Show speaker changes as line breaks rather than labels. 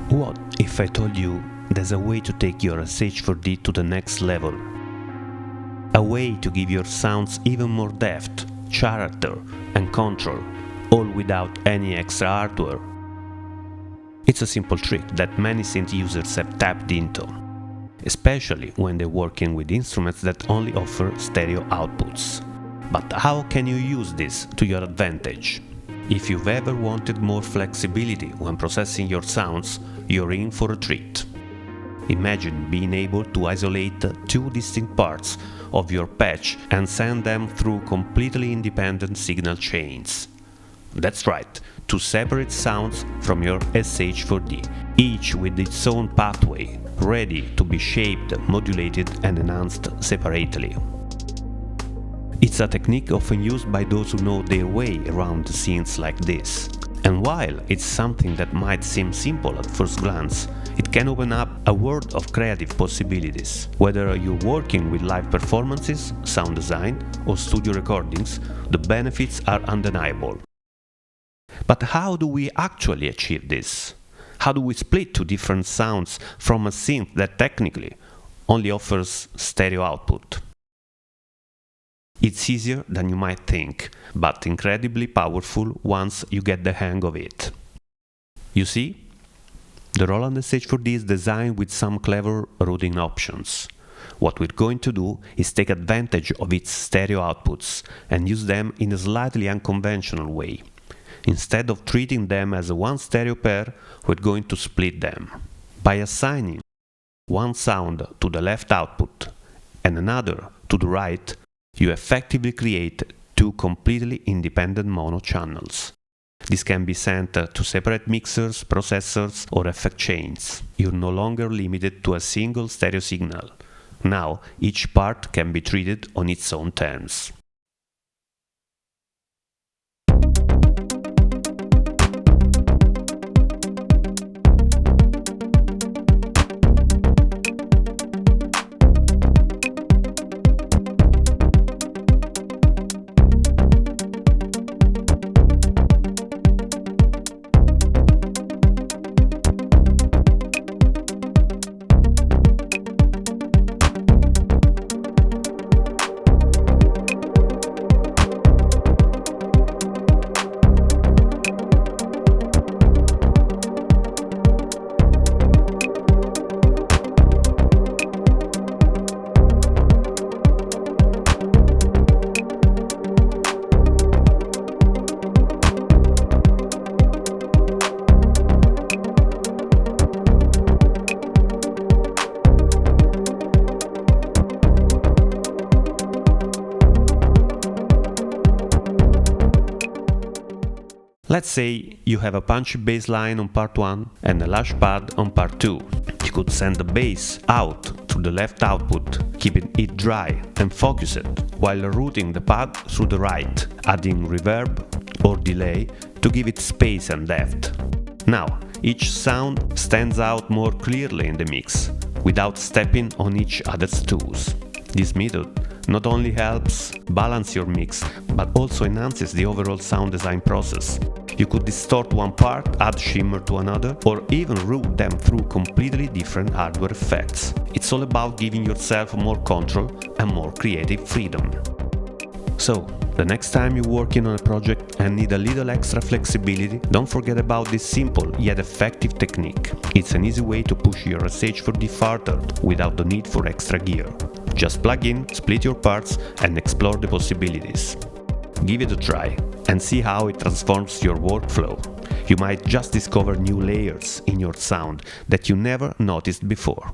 What if I told you there's a way to take your SH-4d to the next level? A way to give your sounds even more depth, character and control, all without any extra hardware. It's a simple trick that many synth users have tapped into, especially when they're working with instruments that only offer stereo outputs. But how can you use this to your advantage? If you've ever wanted more flexibility when processing your sounds, you're in for a treat. Imagine being able to isolate two distinct parts of your patch and send them through completely independent signal chains. That's right, two separate sounds from your SH-4d, each with its own pathway, ready to be shaped, modulated and enhanced separately. It's a technique often used by those who know their way around scenes like this. And while it's something that might seem simple at first glance, it can open up a world of creative possibilities. Whether you're working with live performances, sound design, or studio recordings, the benefits are undeniable. But how do we actually achieve this? How do we split two different sounds from a synth that technically only offers stereo output? It's easier than you might think, but incredibly powerful once you get the hang of it. You see, the Roland SH-4d is designed with some clever routing options. What we're going to do is take advantage of its stereo outputs and use them in a slightly unconventional way. Instead of treating them as one stereo pair, we're going to split them. By assigning one sound to the left output and another to the right, you effectively create two completely independent mono channels. This can be sent to separate mixers, processors, or effect chains. You're no longer limited to a single stereo signal. Now, each part can be treated on its own terms. Let's say you have a punchy bass line on part 1 and a lush pad on part 2. You could send the bass out through the left output, keeping it dry and focused, while routing the pad through the right, adding reverb or delay to give it space and depth. Now, each sound stands out more clearly in the mix, without stepping on each other's toes. This method not only helps balance your mix, but also enhances the overall sound design process. You could distort one part, add shimmer to another, or even route them through completely different hardware effects. It's all about giving yourself more control and more creative freedom. So, the next time you're working on a project and need a little extra flexibility, don't forget about this simple yet effective technique. It's an easy way to push your SH-4d farther without the need for extra gear. Just plug in, split your parts and explore the possibilities. Give it a try and see how it transforms your workflow. You might just discover new layers in your sound that you never noticed before.